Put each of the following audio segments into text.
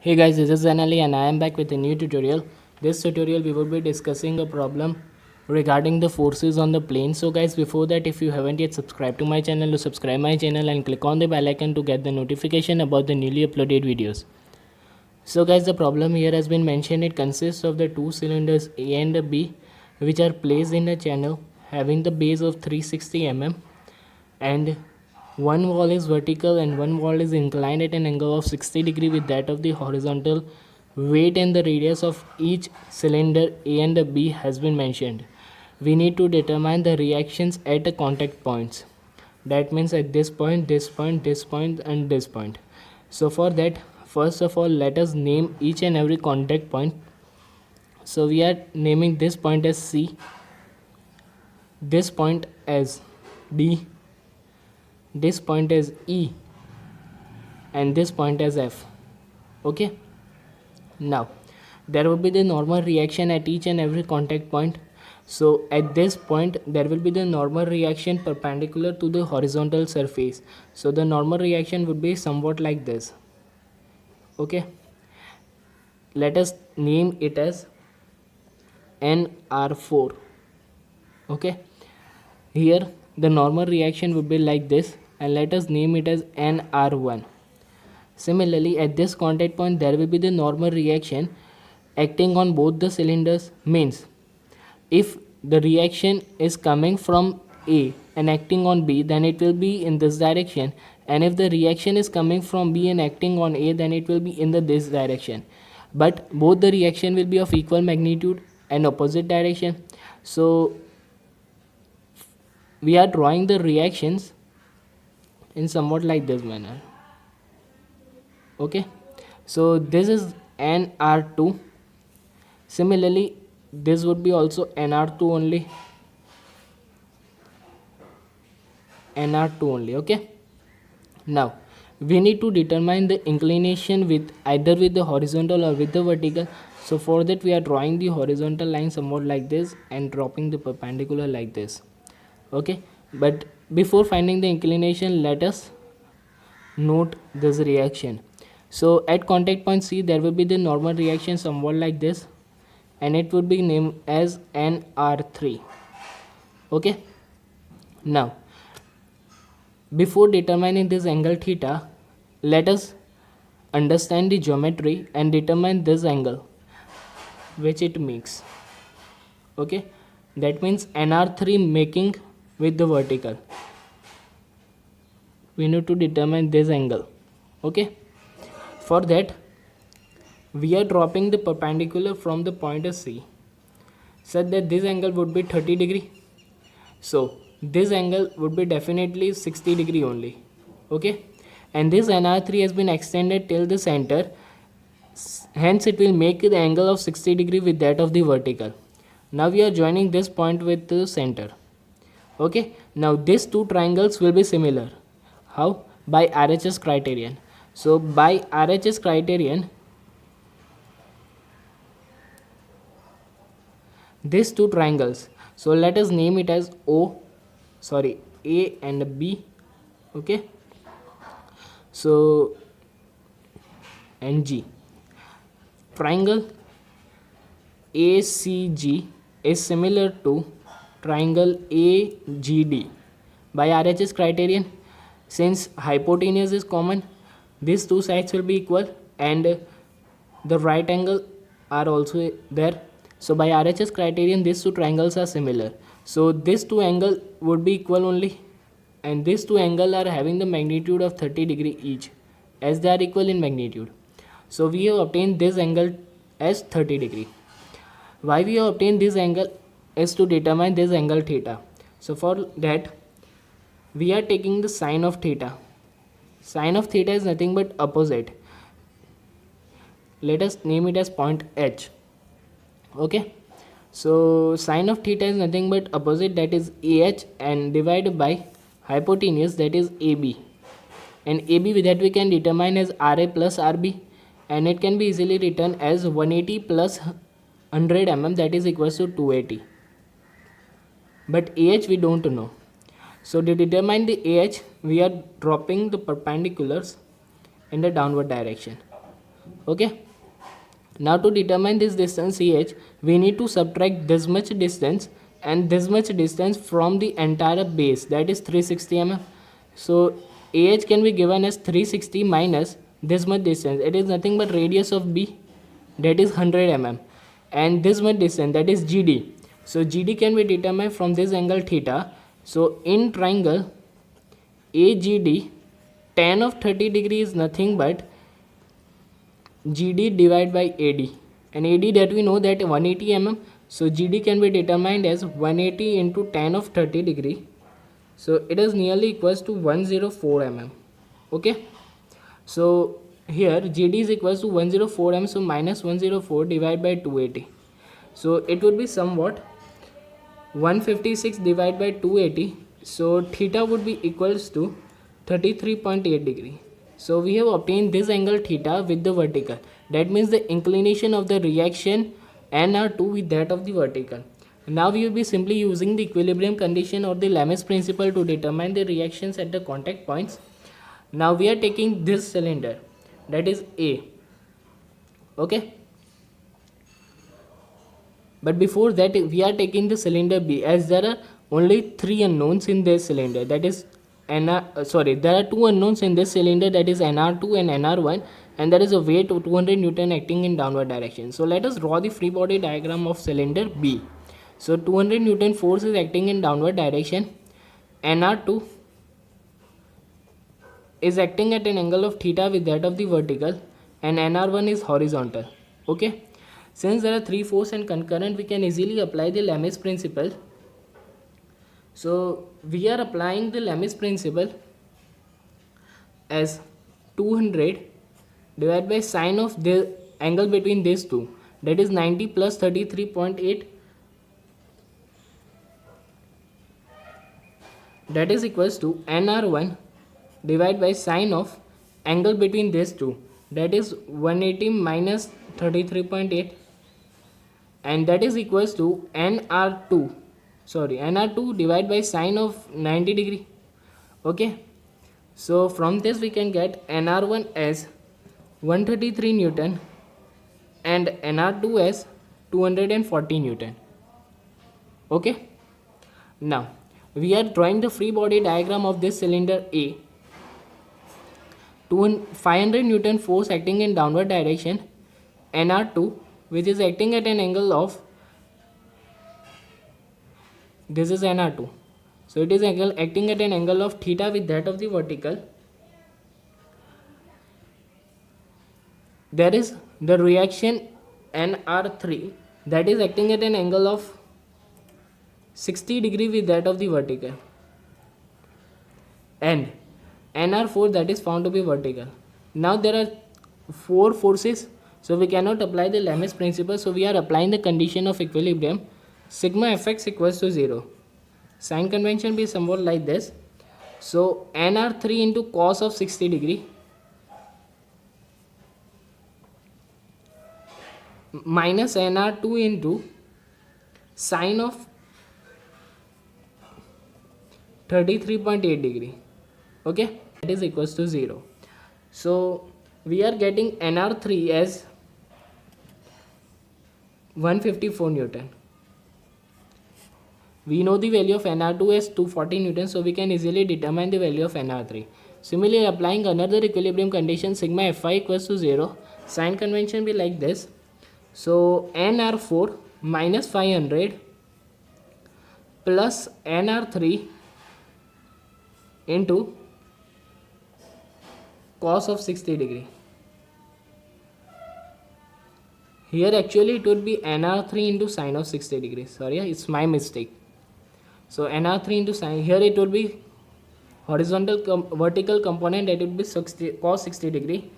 Hey guys, this is Anali and I am back with a new tutorial. This tutorial we will be discussing a problem regarding the forces on the plane. So guys, before that, if you haven't yet subscribed to my channel, subscribe my channel and click on the bell icon to get the notification about the newly uploaded videos. So guys, the problem here has been mentioned. It consists of the two cylinders A and B which are placed in a channel having the base of 360 mm, and one wall is vertical and one wall is inclined at an angle of 60 degree with that of the horizontal. Weight and the radius of each cylinder A and B has been mentioned. We need to determine the reactions at the contact points. That means at this point, this point, this point and this point. So for that, first of all, let us name each and every contact point. So we are naming this point as C, this point as D, this point as E, and this point as F. Okay, now there will be the normal reaction at each and every contact point. So at this point there will be the normal reaction perpendicular to the horizontal surface. So the normal reaction would be somewhat like this. Okay, let us name it as NR4. Okay, here the normal reaction would be like this, and let us name it as NR1. Similarly, at this contact point there will be the normal reaction acting on both the cylinders. Means if the reaction is coming from A and acting on B, then it will be in this direction, and if the reaction is coming from B and acting on A, then it will be in this direction. But both the reaction will be of equal magnitude and opposite direction. So we are drawing the reactions in somewhat like this manner. Okay, so this is NR2. Similarly, this would be also NR2 only. NR2 only. Okay, now we need to determine the inclination with either with the horizontal or with the vertical. So for that we are drawing the horizontal line somewhat like this and dropping the perpendicular like this. Okay, but before finding the inclination, let us note this reaction. So at contact point C there will be the normal reaction somewhat like this, and it would be named as NR3. Okay, now before determining this angle theta, let us understand the geometry and determine this angle which it makes. Okay, that means NR3 making with the vertical, we need to determine this angle. Okay, for that we are dropping the perpendicular from the point C such that this angle would be 30 degree. So this angle would be definitely 60 degree only. Okay, and this NR3 has been extended till the center, hence it will make the angle of 60 degree with that of the vertical. Now we are joining this point with the center. Okay, now these two triangles will be similar. How? By RHS criterion. So by RHS criterion, these two triangles, so let us name it as A and B. Okay, so and G. Triangle ACG is similar to triangle AGD by RHS criterion. Since hypotenuse is common, these two sides will be equal and the right angle are also there. So by RHS criterion these two triangles are similar. So these two angles would be equal only, and these two angles are having the magnitude of 30 degree each, as they are equal in magnitude. So we have obtained this angle as 30 degree. Why we have obtained this angle is to determine this angle theta. So for that we are taking the sine of theta. Sine of theta is nothing but opposite. Let us name it as point H. Okay, so sine of theta is nothing but opposite, that is AH, and divided by hypotenuse, that is AB. And AB with that we can determine as RA plus RB, and it can be easily written as 180 plus 100 mm, that is equals to 280. But AH we don't know. So to determine the AH, we are dropping the perpendiculars in the downward direction. Okay. Now to determine this distance AH, we need to subtract this much distance and this much distance from the entire base, that is 360 mm. So AH can be given as 360 minus this much distance. It is nothing but radius of B, that is 100 mm, and this much distance, that is GD. So GD can be determined from this angle theta. So in triangle AGD, tan of 30 degree is nothing but GD divided by AD, and AD that we know that 180 mm. So GD can be determined as 180 into tan of 30 degree. So it is nearly equals to 104 mm. Okay. So here GD is equals to 104 mm. So minus 104 divided by 280. So it would be somewhat 156 divided by 280. So theta would be equals to 33.8 degree. So we have obtained this angle theta with the vertical. That means the inclination of the reaction NR2 with that of the vertical. Now we will be simply using the equilibrium condition or the Lamè's principle to determine the reactions at the contact points. Now we are taking this cylinder, that is A. Okay. But before that we are taking the cylinder B, as there are only 3 unknowns in this cylinder, that is there are 2 unknowns in this cylinder, that is NR2 and NR1, and there is a weight of 200 Newton acting in downward direction. So let us draw the free body diagram of cylinder B. So 200 Newton force is acting in downward direction. NR2 is acting at an angle of theta with that of the vertical, and NR1 is horizontal. Okay. Since there are 3 forces and concurrent, we can easily apply the Lamè's principle. So we are applying the Lamè's principle as 200 divided by sine of the angle between these two, that is 90 plus 33.8, that is equals to NR1 divided by sine of angle between these two, that is 180 minus 33.8, and that is equals to NR2 divided by sine of 90 degree. Okay. So from this we can get NR1 as 133 Newton and NR2 as 240 Newton. Okay. Now we are drawing the free body diagram of this cylinder A. 500 Newton force acting in downward direction, NR2 which is acting at an angle of, this is NR2, so it is acting at an angle of theta with that of the vertical. There is the reaction NR3 that is acting at an angle of 60 degree with that of the vertical, and NR4 that is found to be vertical. Now there are 4 forces, so we cannot apply the Lamè's principle, so we are applying the condition of equilibrium. Sigma fx equals to 0. Sign convention be somewhat like this. So NR3 into cos of 60 degree minus NR2 into sine of 33.8 degree. Okay, that is equals to 0. So we are getting NR3 as 154 Newton. We know the value of NR2 as 240 Newton, so we can easily determine the value of NR3. Similarly, applying another equilibrium condition, sigma Fi equals to 0. Sign convention be like this. So NR4 minus 500 plus NR3 into cos of 60 degree. Here actually it would be NR3 into sine of 60 degree. Sorry, it's my mistake. So NR3 into sine, here it would be vertical component, that would be cos 60 degree,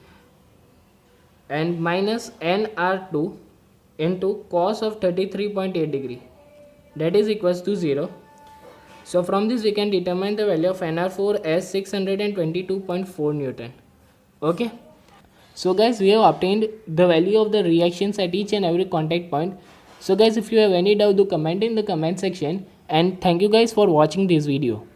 and minus NR2 into cos of 33.8 degree, that is equals to 0. So from this we can determine the value of NR4 as 622.4 Newton. Okay. So guys, we have obtained the value of the reactions at each and every contact point. So guys, if you have any doubt, do comment in the comment section, and thank you guys for watching this video.